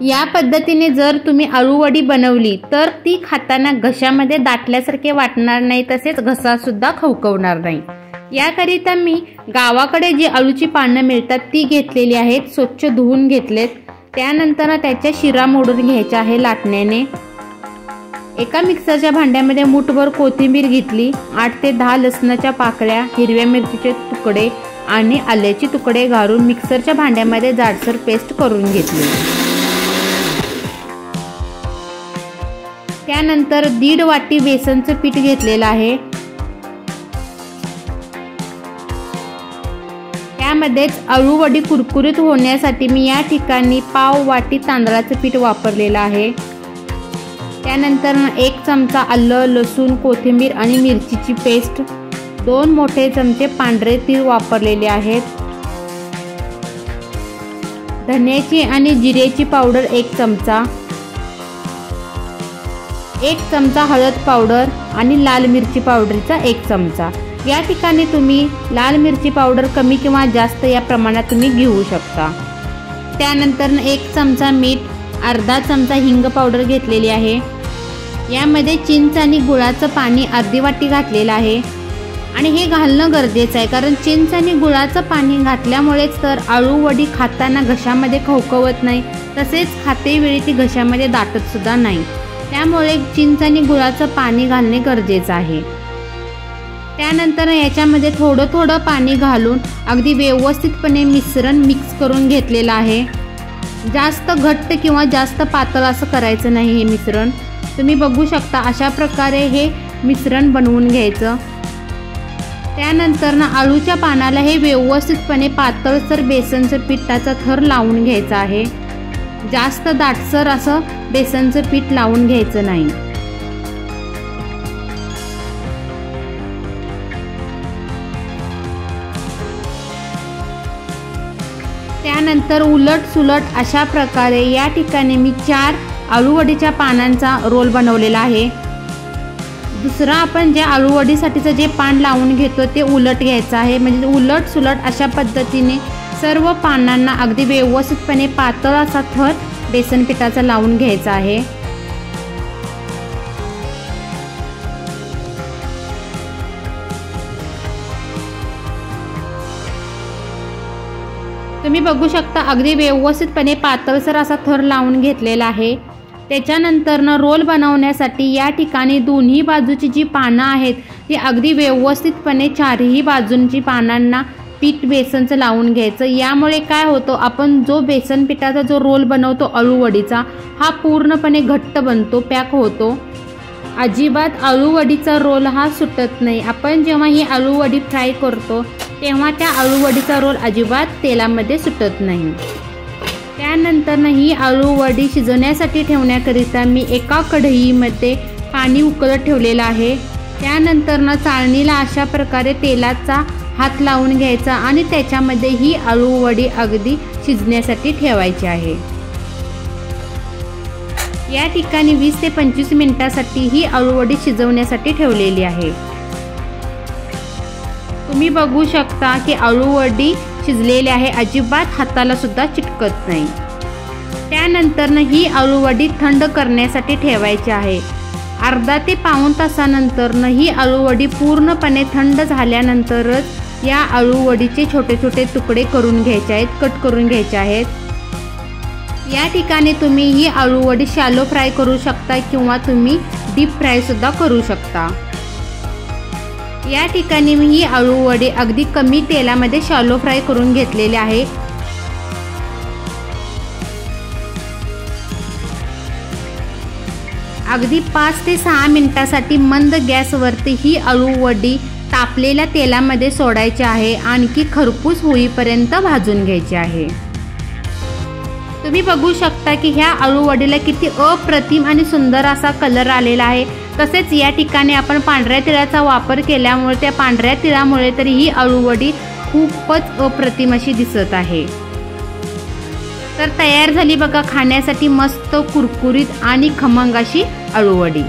या पद्धतीने जर तुम्ही आळूवडी बनवली तर ती खाताना घशामध्ये दाटल्यासारखे वाटणार नाही, तसेच घसा सुद्धा खवखवणार नाही। याकरिता मी गावाकडे जी आळूची पानं मिळतात ती घेतलेली आहेत, स्वच्छ धुवून घेतलेत। त्यानंतर त्याच्या शिरा मोडून घ्यायच्या आहे लाटण्याने। एका मिक्सरच्या भांड्यामध्ये मुठभर कोथिंबीर घेतली, 8 ते 10 लसणाच्या पाकळ्या, हिरव्या मिरचीचे तुकडे आणि आल्याचे तुकडे घालून मिक्सरच्या भांड्यामध्ये जाडसर पेस्ट करून घेतली। त्यानंतर 1.5 वाटी बेसनचं पीठ घेतलेलं आहे। त्यामध्येच आळूवडी कुरकुरीत होण्यासाठी मी या ठिकाणी पाव वाटी तांदळाचं पीठ वापरलेलं आहे। त्यानंतर 1 चमचा आलं, लसूण, कोथिंबीर आणि मिरचीची पेस्ट, 2 मोठे चमचे पांढरे तीळ वापरलेले आहेत। धन्याची आणि जिऱ्याची पावडर 1 चमचा, 1 चमचा हळद पावडर आणि लाल मिरची पावडरचा 1 चमचा। या ठिकाणी तुम्ही लाल मिरची पावडर कमी किंवा जास्त या प्रमाणात तुम्ही घेऊ शकता। त्यानंतर 1 चमचा मीठ, अर्धा चमचा हिंग पावडर घेतलेली आहे। यामध्ये चिंच आणि गुळाचं पाणी अर्धी वाटी घातलेलं आहे आणि हे घालणं गरजेचं आहे, कारण चिंच आणि गुळाचं पाणी घातल्यामुळेच तर आळूवडी खाताना घशामध्ये खवखवत नाही, तसेच खातेवेळी ती घशामध्ये दाटत सुद्धा नाही। त्यामुळे चिंच आणि गुळाचं पाणी घालणे गरजेचं आहे। त्यानंतर याच्यामध्ये थोडं थोडं पाणी घालून अगदी व्यवस्थितपणे मिश्रण मिक्स करून घेतलेलं आहे। जास्त घट्ट किंवा जास्त पातळ असं करायचं नाही। हे मिश्रण तुम्ही बघू शकता, अशा प्रकारे हे मिश्रण बनवून घ्यायचं। त्यानंतर आळूच्या पानाला हे व्यवस्थितपणे पातळसर बेसनचं पिठाचा थर लावून घ्यायचा आहे। जास्त दाटसर असं बेसनचं पीठ लावून घ्यायचं नाही। त्यानंतर उलट सुलट अशा प्रकारे या ठिकाणी मी 4 आळूवडीच्या पानांचा रोल बनवलेला आहे। दुसरा आपण जे आळूवडीसाठीचं जे पान लावून घेतो ते उलट घ्यायचं आहे, म्हणजे उलट सुलट अशा पद्धतीने सर्व पानांना अगदी व्यवस्थितपणे पातळ असा थर बेसन पिठाचा लावून घ्यायचा आहे। तुम्ही बघू शकता अगदी व्यवस्थितपणे पातळसर असा थर लावून घेतलेला आहे। त्याच्यानंतर रोल बनवण्यासाठी या ठिकाणी दोन्ही बाजूची जी पानं आहेत ती अगदी व्यवस्थितपणे 4ही बाजूंची पानांना पीठ बेसनचं लावून घ्यायचं। यामुळे काय होतं, आपण जो बेसन पिठाचा जो रोल बनवतो आळूवडीचा, हा पूर्णपणे घट्ट बनतो, पॅक होतो। अजिबात आळूवडीचा रोल हा सुटत नाही। आपण जेव्हा ही आळूवडी फ्राय करतो तेव्हा त्या आळूवडीचा रोल अजिबात तेलामध्ये सुटत नाही। त्यानंतर ही आळूवडी शिजवण्यासाठी ठेवण्याकरिता मी एका कढईमध्ये पाणी उकळत ठेवलेलं आहे। त्यानंतर चाळणीला अशा प्रकारे तेलाचा हात लावून घ्यायचा आणि त्याच्यामध्ये ही आळूवडी अगदी शिजण्यासाठी ठेवायची आहे। या ठिकाणी 20 ते 25 मिनिटांसाठी ही आळूवडी शिजवण्यासाठी ठेवलेली आहे। तुम्ही बघू शकता की आळूवडी शिजलेली आहे, अजिबात हाताला सुद्धा चिटकत नाही। त्यानंतर ही आळूवडी थंड करण्यासाठी ठेवायची आहे। अर्धा ते पाऊण तासानंतर ही आळूवडी पूर्णपणे थंड झाल्यानंतरच या आळूवडीचे छोटे छोटे तुकडे करून घ्यायचे आहेत, कट करून घ्यायचे आहेत। या ठिकाणी तुम्ही ही आळूवडी शॅलो फ्राय करू शकता किंवा तुम्ही डीप फ्राय सुद्धा करू शकता। या ठिकाणी मी ही आळूवडी अगदी कमी तेलामध्ये शॅलो फ्राय करून घेतलेले आहे। अगदी 5 ते 6 मिनिटांसाठी मंद गॅसवरती ही आळूवडी तापलेल्या तेलामध्ये सोडायची आहे, आणखी खरपूस होईपर्यंत भाजून घ्यायची आहे। तुम्ही बघू शकता की ह्या आळूवडीला किती अप्रतिम आणि सुंदर असा कलर आलेला आहे। तसेच या ठिकाणी आपण पांढऱ्या तिळाचा वापर केल्यामुळे त्या पांढऱ्या तिळामुळे तरी ही आळूवडी खूपच अप्रतिम अशी दिसत आहे। तर तयार झाली बघा खाण्यासाठी मस्त कुरकुरीत आणि खमंग अशी आळूवडी।